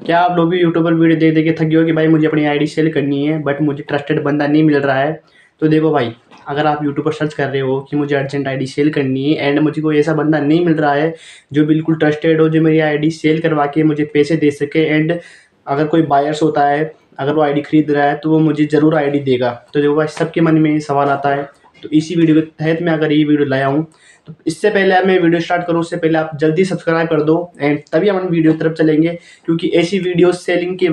क्या आप लोग भी यूट्यूब पर वीडियो देख देख के थक गए हो कि भाई मुझे अपनी आईडी सेल करनी है बट मुझे ट्रस्टेड बंदा नहीं मिल रहा है। तो देखो भाई, अगर आप यूट्यूब पर सर्च कर रहे हो कि मुझे अर्जेंट आईडी सेल करनी है एंड मुझे कोई ऐसा बंदा नहीं मिल रहा है जो बिल्कुल ट्रस्टेड हो, जो मेरी आईडी सेल करवा के मुझे पैसे दे सके, एंड अगर कोई बायर्स होता है, अगर वो आईडी खरीद रहा है तो वो मुझे ज़रूर आईडी देगा। तो देखो भाई, सबके मन में ये सवाल आता है। तो इसी वीडियो के तहत मैं अगर ये वीडियो लाया हूँ, तो इससे पहले मैं वीडियो स्टार्ट करूँ उससे पहले आप जल्दी सब्सक्राइब कर दो एंड तभी हम वीडियो की तरफ चलेंगे, क्योंकि ऐसी वीडियो सेलिंग के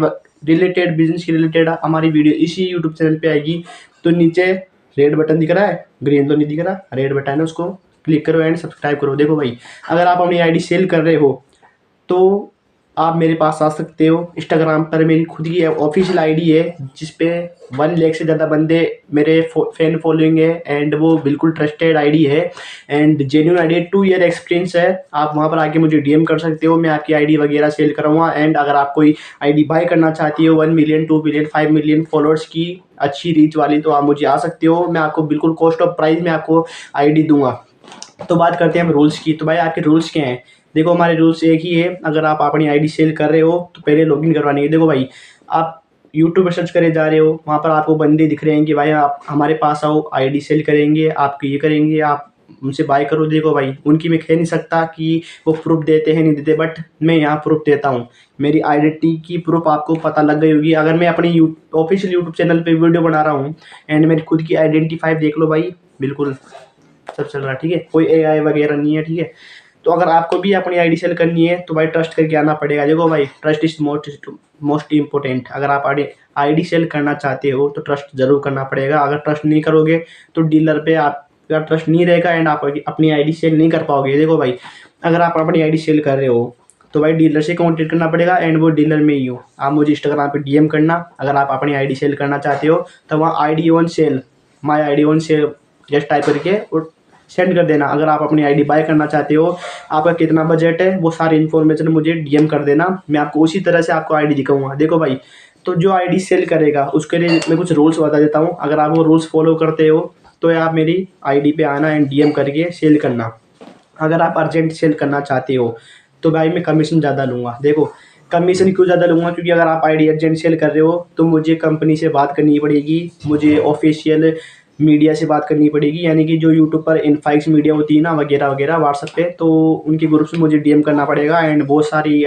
रिलेटेड, बिजनेस के रिलेटेड हमारी वीडियो इसी यूट्यूब चैनल पे आएगी। तो नीचे रेड बटन दिख रहा है, ग्रीन तो नहीं दिख रहा, रेड बटन है, उसको क्लिक करो एंड सब्सक्राइब करो। देखो भाई, अगर आप अपनी आईडी सेल कर रहे हो तो आप मेरे पास आ सकते हो। इंस्टाग्राम पर मेरी खुद की ऑफिशियल आईडी है जिसपे 1 लाख से ज़्यादा बंदे मेरे फैन फॉलोइंग है एंड वो बिल्कुल ट्रस्टेड आईडी है एंड जेन्युइन आईडी है, 2 ईयर एक्सपीरियंस है। आप वहाँ पर आके मुझे डीएम कर सकते हो, मैं आपकी आईडी वगैरह सेल करूँगा। एंड अगर आप कोई आईडी बाय करना चाहती हो 1 मिलियन, 2 मिलियन, 5 मिलियन फॉलोअर्स की अच्छी रीच वाली, तो आप मुझे आ सकते हो। मैं आपको बिल्कुल कॉस्ट ऑफ प्राइस में आपको आईडी दूंगा। तो बात करते हैं हम रूल्स की। तो भाई, आपके रूल्स क्या हैं? देखो, हमारे रूल्स एक ही है। अगर आप अपनी आईडी सेल कर रहे हो तो पहले लॉगिन करवानी है। देखो भाई, आप यूट्यूब पर सर्च करे जा रहे हो, वहाँ पर आपको बंदे दिख रहे हैं कि भाई आप हमारे पास आओ, आईडी सेल करेंगे, आपको ये करेंगे, आप उनसे बाय करो। देखो भाई, उनकी मैं कह नहीं सकता कि वो प्रूफ देते हैं नहीं देते, बट मैं यहाँ प्रूफ देता हूँ। मेरी आइडेंटिटी की प्रूफ आपको पता लग गई होगी। अगर मैं अपनी ऑफिशियल यूट्यूब चैनल पे वीडियो बना रहा हूँ एंड मेरी खुद की आइडेंटिफाई देख लो भाई, बिल्कुल सब चल रहा है, ठीक है, कोई एआई वगैरह नहीं है, ठीक है। तो अगर आपको भी अपनी आईडी सेल करनी है तो भाई ट्रस्ट करके आना पड़ेगा। देखो भाई, ट्रस्ट इज मोस्ट इम्पोर्टेंट। अगर आप आईडी सेल करना चाहते हो तो ट्रस्ट जरूर करना पड़ेगा। अगर ट्रस्ट नहीं करोगे तो डीलर पे आपका ट्रस्ट नहीं रहेगा एंड आप अपनी आईडी सेल नहीं कर पाओगे। देखो भाई, अगर आप अपनी आईडी सेल कर रहे हो तो भाई डीलर से कॉन्टेक्ट करना पड़ेगा एंड वो डीलर में ही हो। आप मुझे इंस्टाग्राम पे डीएम करना अगर आप अपनी आईडी सेल करना चाहते हो, तो वहाँ ID on sale, my ID on sale just type करके और सेंड कर देना। अगर आप अपनी आईडी बाय करना चाहते हो, आपका कितना बजट है, वो सारी इन्फॉर्मेशन मुझे डीएम कर देना। मैं आपको उसी तरह से आपको आईडी दिखाऊंगा। देखो भाई, तो जो आईडी सेल करेगा उसके लिए मैं कुछ रूल्स बता देता हूँ। अगर आप वो रूल्स फॉलो करते हो तो आप मेरी आईडी पे आना एंड डीएम करके सेल करना। अगर आप अर्जेंट सेल करना चाहते हो तो भाई मैं कमीशन ज़्यादा लूँगा। देखो, कमीशन क्यों ज़्यादा लूँगा? क्योंकि अगर आप आईडी अर्जेंट सेल कर रहे हो तो मुझे कंपनी से बात करनी पड़ेगी, मुझे ऑफिशियल मीडिया से बात करनी पड़ेगी, यानी कि जो यूट्यूब पर इनफाइक्स मीडिया होती है ना, वगैरह वगैरह व्हाट्सएप पे, तो उनके ग्रुप से मुझे डीएम करना पड़ेगा एंड बहुत सारी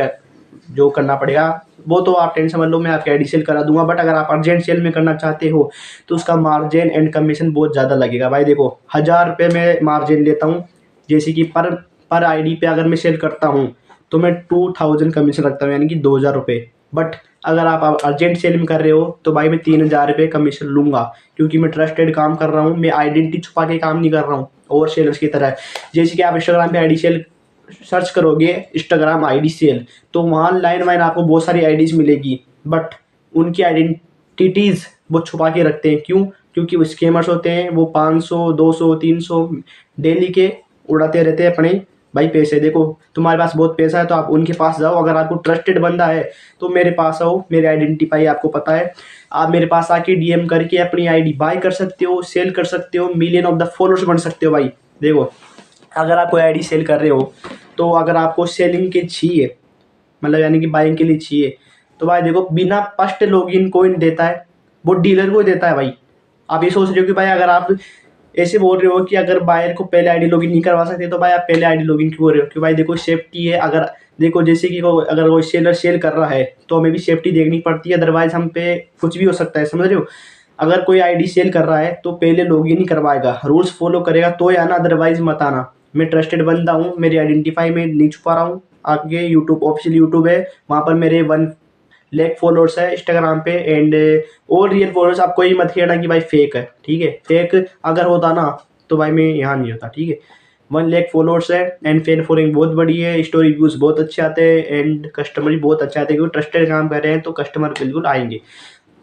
जो करना पड़ेगा वो तो आप टेंशन मत लो, मैं आपकी आईडी सेल करा दूंगा। बट अगर आप अर्जेंट सेल में करना चाहते हो तो उसका मार्जिन एंड कमीशन बहुत ज़्यादा लगेगा भाई। देखो, 1000 रुपये मैं मार्जिन लेता हूँ, जैसे कि पर आईडी पे अगर मैं सेल करता हूँ तो मैं 2000 कमीशन रखता हूँ, यानी कि 2000 रुपये। बट अगर आप अर्जेंट सेल में कर रहे हो तो भाई मैं 3000 रुपये कमीशन लूँगा, क्योंकि मैं ट्रस्टेड काम कर रहा हूँ, मैं आइडेंटिटी छुपा के काम नहीं कर रहा हूँ और सेलर्स की तरह। जैसे कि आप इंस्टाग्राम पे आईडी सेल सर्च करोगे, इंस्टाग्राम आईडी सेल, तो वहाँ लाइन वाइन आपको बहुत सारी आईडीज़ मिलेगी, बट उनकी आइडेंटिटीज़ वो छुपा के रखते हैं। क्यों? क्योंकि वो स्कैमर्स होते हैं, वो 500, 200, 300 डेली के उड़ाते रहते हैं अपने भाई पैसे। देखो, तुम्हारे पास बहुत पैसा है तो आप उनके पास जाओ। अगर आपको ट्रस्टेड बंदा है तो मेरे पास आओ, मेरी आइडेंटिफाई आपको पता है। आप मेरे पास आके डीएम करके अपनी आईडी बाय कर सकते हो, सेल कर सकते हो, मिलियन ऑफ द फॉलोअर्स बन सकते हो भाई। देखो, अगर आप कोई आईडी सेल कर रहे हो तो अगर आपको सेलिंग के चाहिए, मतलब यानी कि बाइंग के लिए चाहिए, तो भाई देखो, बिना फर्स्ट लॉगिन कौन देता है? वो डीलर को देता है भाई। आप ये सोच रहे हो कि भाई अगर आप ऐसे बोल रहे हो कि अगर बायर को पहले आईडी लॉगिन नहीं करवा सकते तो भाई आप पहले आईडी लॉगिन क्यों कर रहे हो? क्यों भाई? देखो, सेफ्टी है। अगर देखो, जैसे कि अगर कोई सेलर सेल कर रहा है तो हमें भी सेफ्टी देखनी पड़ती है, अदरवाइज हम पे कुछ भी हो सकता है, समझ रहे हो? अगर कोई आईडी सेल कर रहा है तो पहले लॉगिन ही करवाएगा, रूल्स फॉलो करेगा तो या ना, अदरवाइज मत आना। मैं ट्रस्टेड बंदा हूँ, मेरी आइडेंटिफाई में नहीं छुपा रहा हूँ। आगे यूट्यूब, ऑफिशियल यूट्यूब है, वहाँ पर मेरे 1 लाख फॉलोअर्स है इंस्टाग्राम पे एंड और रियल फॉलोअर्स। आपको ये मत कहना कि भाई फेक है, ठीक है? फेक अगर होता ना तो भाई मैं यहाँ नहीं होता, ठीक है? 1 लाख फॉलोअर्स है एंड फैन फॉलोइंग बहुत बड़ी है, स्टोरी व्यूज़ बहुत अच्छे आते हैं एंड कस्टमर भी बहुत अच्छे आते हैं, क्योंकि ट्रस्टेड काम कर रहे हैं तो कस्टमर बिल्कुल आएंगे।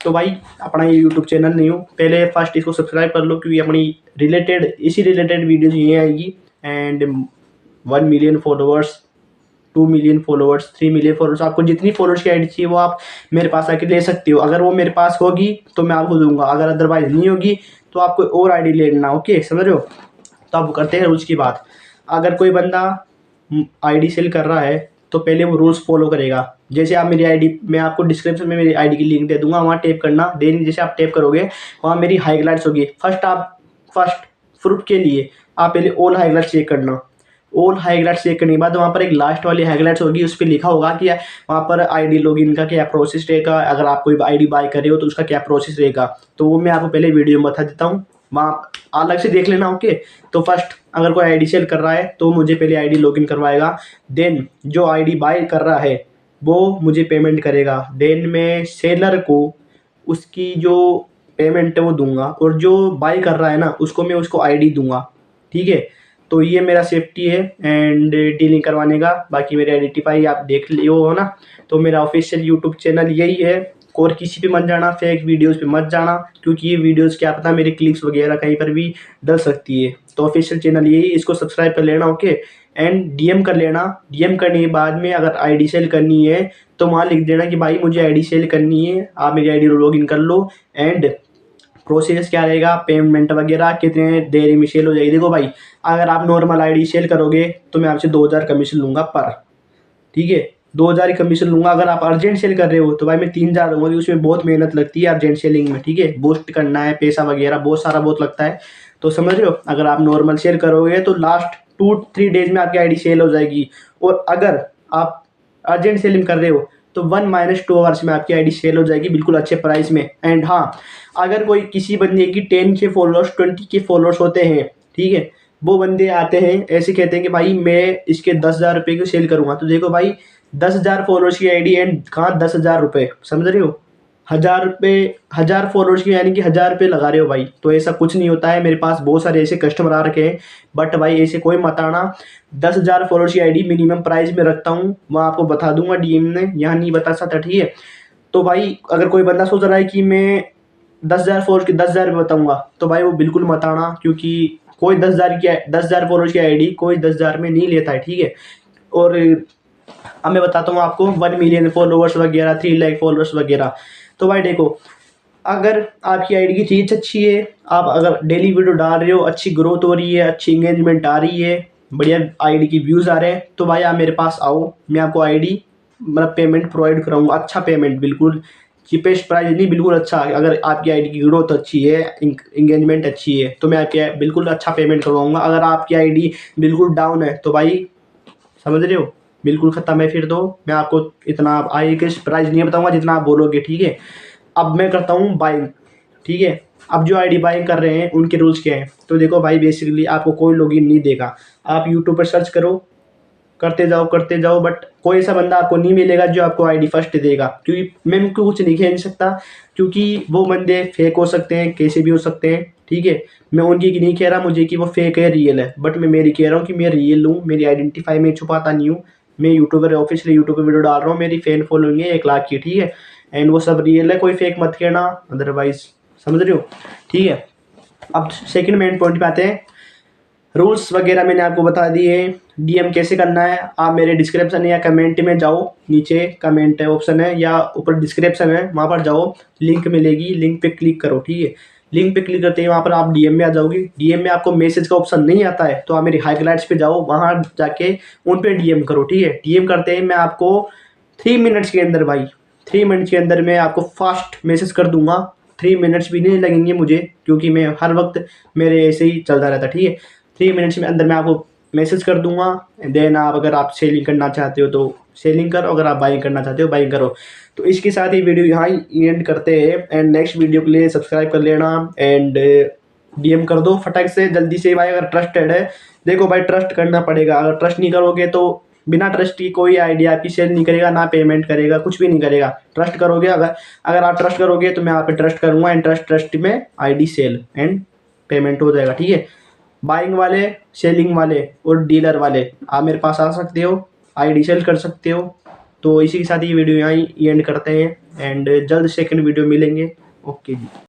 तो भाई, अपना ये यूट्यूब चैनल नहीं हो, पहले फर्स्ट इसको सब्सक्राइब कर लो, क्योंकि अपनी इसी रिलेटेड वीडियोज़ ये आएगी and 1 million followers, 2 million followers, 3 million followers, आपको जितनी फॉलोअर्स की आईडी चाहिए वो आप मेरे पास आके ले सकते हो। अगर वो मेरे पास होगी तो मैं आपको दूंगा, अगर अदरवाइज नहीं होगी तो आपको और आईडी ले लेना। ओके, समझ रहे हो? तो आप करते हैं रूल्स की बात। अगर कोई बंदा आईडी सेल कर रहा है तो पहले वो रूल्स फॉलो करेगा। जैसे आप मेरी आईडी, मैं आपको डिस्क्रिप्शन में मेरी आईडी की लिंक दे दूंगा, वहाँ टैप करना। देन जैसे आप टैप करोगे वहाँ मेरी हाईलाइट्स होगी। फर्स्ट प्रूफ के लिए आप पहले ऑल हाईलाइट्स चेक करना। ऑल हाईलाइट्स चेक करने के बाद वहाँ पर एक लास्ट वाली हाईलाइट्स होगी, उस पर लिखा होगा कि वहाँ पर आईडी लॉगिन का क्या प्रोसेस रहेगा, अगर आप कोई आईडी बाय कर रहे हो तो उसका क्या प्रोसेस रहेगा। तो वो मैं आपको पहले वीडियो में बता देता हूँ, वहाँ अलग से देख लेना। ओके, तो फर्स्ट अगर कोई आईडी सेल कर रहा है तो मुझे पहले आईडी लॉगिन करवाएगा। देन जो आईडी बाय कर रहा है वो मुझे पेमेंट करेगा। देन मैं सेलर को उसकी जो पेमेंट है वो दूंगा, और जो बाय कर रहा है ना उसको मैं उसको आईडी दूंगा। ठीक है, तो ये मेरा सेफ्टी है एंड डीलिंग करवाने का। बाकी मेरे आइडेंटिफाई आप देख लियो हो ना, तो मेरा ऑफिशियल यूट्यूब चैनल यही है। और किसी पे मत जाना, फेक वीडियोस पे मत जाना, क्योंकि ये वीडियोस क्या पता मेरे क्लिक्स वगैरह कहीं पर भी डल सकती है। तो ऑफिशियल चैनल यही, इसको सब्सक्राइब कर लेना। ओके, एंड डीएम कर लेना। डीएम करने के बाद में अगर आईडी सेल करनी है तो वहाँ लिख देना कि भाई मुझे आईडी सेल करनी है, आप मेरी आईडी लॉगिन कर लो। एंड प्रोसेस क्या रहेगा, पेमेंट वगैरह कितने देर में सेल हो जाएगी। देखो भाई, अगर आप नॉर्मल आईडी सेल करोगे तो मैं आपसे 2000 कमीशन लूँगा पर, ठीक है, 2000 ही कमीशन लूँगा। अगर आप अर्जेंट सेल कर रहे हो तो भाई मैं 3000 लूँगा, उसमें बहुत मेहनत लगती है अर्जेंट सेलिंग में। ठीक है, बूस्ट करना है, पैसा वगैरह बहुत लगता है, तो समझ रहे हो। अगर आप नॉर्मल सेल करोगे तो लास्ट 2-3 डेज में आपकी आईडी सेल हो जाएगी। और अगर आप अर्जेंट सेलिंग कर रहे हो तो 1-2 आवर्स में आपकी आईडी सेल हो जाएगी बिल्कुल अच्छे प्राइस में। एंड हाँ, अगर कोई किसी बंदे की 10 के फॉलोअर्स 20 के फॉलोअर्स होते हैं, ठीक है, वो बंदे आते हैं ऐसे कहते हैं कि भाई मैं इसके 10,000 रुपये की सेल करूँगा। तो देखो भाई, 10,000 फॉलोअर्स की आईडी एंड कहाँ 10,000 रुपये, समझ रहे हो। 1000 रुपये, 1000 फॉलोअर्स की यानी कि 1000 रुपये लगा रहे हो भाई। तो ऐसा कुछ नहीं होता है, मेरे पास बहुत सारे ऐसे कस्टमर आ रखे हैं, बट भाई ऐसे कोई मत आना। 10,000 फॉलोअर्स की आईडी मिनिमम प्राइस में रखता हूँ, मैं आपको बता दूंगा डीएम में, यहाँ नहीं बता सकता। ठीक है, तो भाई अगर कोई बंदा सोच रहा है कि मैं 10,000 फॉलोअर्स की 10,000 रुपये बताऊँगा, तो भाई वो बिल्कुल मत आना, क्योंकि कोई 10,000 फॉलोअर्स की आईडी कोई 10,000 में नहीं लेता है। ठीक है, और अब मैं बताता हूँ आपको 1 मिलियन फॉलोअर्स वगैरह, 3 लाख फॉलोअर्स वगैरह। तो भाई देखो, अगर आपकी आईडी की रीच अच्छी है, आप अगर डेली वीडियो डाल रहे हो, अच्छी ग्रोथ हो रही है, अच्छी इंगेजमेंट आ रही है, बढ़िया आईडी की व्यूज़ आ रहे हैं, तो भाई आप मेरे पास आओ, मैं आपको आईडी मतलब पेमेंट प्रोवाइड कराऊंगा। अच्छा पेमेंट, बिल्कुल चीपेस्ट प्राइस नहीं, बिल्कुल अच्छा। अगर आपकी आईडी की ग्रोथ अच्छी है, इंगेजमेंट अच्छी है, तो मैं आपके बिल्कुल अच्छा पेमेंट करवाऊंगा। अगर आपकी आईडी बिल्कुल डाउन है तो भाई समझ रहे हो, बिल्कुल ख़त्म है फिर। तो मैं आपको इतना आई के प्राइस नहीं बताऊंगा जितना आप बोलोगे। ठीक है, अब मैं करता हूँ बाइंग। ठीक है, अब जो आईडी बाइंग कर रहे हैं उनके रूल्स क्या हैं, तो देखो भाई, बेसिकली आपको कोई लॉगिन नहीं देगा। आप यूट्यूब पर सर्च करो, करते जाओ, बट कोई ऐसा बंदा आपको नहीं मिलेगा जो आपको आईडी फर्स्ट देगा, क्योंकि मैं उनको कुछ नहीं कह सकता, क्योंकि वो बंदे फेक हो सकते हैं, कैसे भी हो सकते हैं। ठीक है, मैं उनकी नहीं कह रहा मुझे कि वो फेक है रियल है, बट मैं मेरी कह रहा हूँ कि मैं रियल हूँ, मेरी आइडेंटिफाई में छुपाता नहीं हूँ। मैं यूट्यूबर ऑफिशियली यूट्यूब पर वीडियो डाल रहा हूँ, मेरी फैन फॉलोइंग है 1 लाख की। ठीक है, एंड वो सब रियल है, कोई फेक मत कहना अदरवाइज, समझ रहे हो। ठीक है, अब सेकंड मेन पॉइंट पे आते हैं। रूल्स वगैरह मैंने आपको बता दिए। डीएम कैसे करना है, आप मेरे डिस्क्रिप्शन या कमेंट में जाओ, नीचे कमेंट ऑप्शन है या ऊपर डिस्क्रिप्शन है, वहाँ पर जाओ, लिंक मिलेगी, लिंक पे क्लिक करो। ठीक है, लिंक पे क्लिक करते ही वहाँ पर आप डीएम में आ जाओगे। डीएम में आपको मैसेज का ऑप्शन नहीं आता है तो आप मेरी हाईलाइट्स पे जाओ, वहाँ जाके उन पे डीएम करो। ठीक है, डीएम करते ही मैं आपको 3 मिनट्स के अंदर, भाई 3 मिनट्स के अंदर मैं आपको फास्ट मैसेज कर दूंगा। 3 मिनट्स भी नहीं लगेंगे मुझे, क्योंकि मैं हर वक्त मेरे ऐसे ही चलता रहता। ठीक है, 3 मिनट्स में अंदर मैं आपको मैसेज कर दूंगा। देन आप अगर आप सेलिंग करना चाहते हो तो सेलिंग करो, अगर आप बाइंग करना चाहते हो बाइंग करो। तो इसके साथ ही वीडियो यहाँ ही एंड करते हैं, एंड नेक्स्ट वीडियो के लिए सब्सक्राइब कर लेना एंड डीएम कर दो फटाक से जल्दी से भाई, अगर ट्रस्टेड है। देखो भाई, ट्रस्ट करना पड़ेगा, अगर ट्रस्ट नहीं करोगे तो बिना ट्रस्ट की कोई आइडिया आपकी सेल नहीं करेगा, ना पेमेंट करेगा, कुछ भी नहीं करेगा। ट्रस्ट करोगे, अगर आप ट्रस्ट करोगे तो मैं आप पे ट्रस्ट करूँगा, एंड ट्रस्ट में आईडी सेल एंड पेमेंट हो जाएगा। ठीक है, बाइंग वाले, सेलिंग वाले और डीलर वाले आप मेरे पास आ सकते हो, आईडी सेल कर सकते हो। तो इसी के साथ ये वीडियो यहाँ ही एंड करते हैं, एंड जल्द सेकंड वीडियो मिलेंगे। ओके जी।